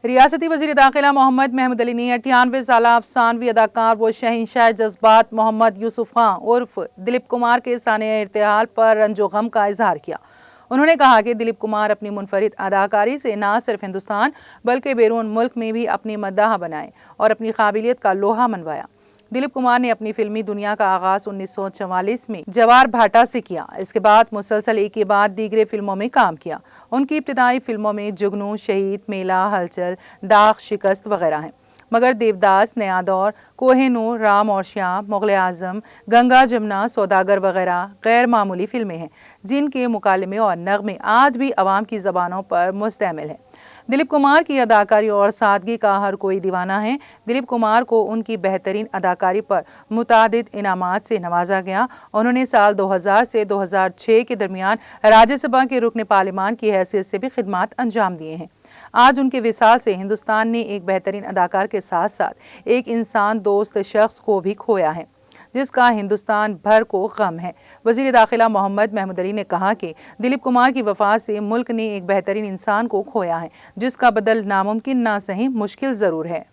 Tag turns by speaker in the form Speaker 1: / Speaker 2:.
Speaker 1: ریاستی وزیر داخلہ محمد محمود علی نے 98 سالہ افسانوی اداکار و شہنشاہ جذبات محمد یوسف خان عرف دلیپ کمار کے سانحہ ارتحال پر رنج و غم کا اظہار کیا۔ انہوں نے کہا کہ دلیپ کمار اپنی منفرد اداکاری سے نہ صرف ہندوستان بلکہ بیرون ملک میں بھی اپنی مداح بنائے اور اپنی قابلیت کا لوہا منوایا۔ دلیپ کمار نے اپنی فلمی دنیا کا آغاز 1944 میں جوار بھاٹا سے کیا۔ اس کے بعد مسلسل ایک کے بعد دیگر فلموں میں کام کیا۔ ان کی ابتدائی فلموں میں جگنو، شہید، میلہ، ہلچل، داغ، شکست وغیرہ ہیں، مگر دیوداس، نیا دور، کوہ نور، رام اور شیام، مغل اعظم، گنگا جمنا، سوداگر وغیرہ غیر معمولی فلمیں ہیں جن کے مکالمے اور نغمے آج بھی عوام کی زبانوں پر مشتمل ہیں۔ دلیپ کمار کی اداکاری اور سادگی کا ہر کوئی دیوانہ ہے۔ دلیپ کمار کو ان کی بہترین اداکاری پر متعدد انعامات سے نوازا گیا۔ انہوں نے سال 2000 سے 2006 کے درمیان راجیہ سبھا کے رکن پارلیمان کی حیثیت سے بھی خدمات انجام دیے ہیں۔ آج ان کے وصال سے ہندوستان نے ایک بہترین اداکار کے ساتھ ساتھ ایک انسان دوست شخص کو بھی کھویا ہے جس کا ہندوستان بھر کو غم ہے۔ وزیر داخلہ محمد محمود علی نے کہا کہ دلیپ کمار کی وفات سے ملک نے ایک بہترین انسان کو کھویا ہے جس کا بدل ناممکن نہ سہی مشکل ضرور ہے۔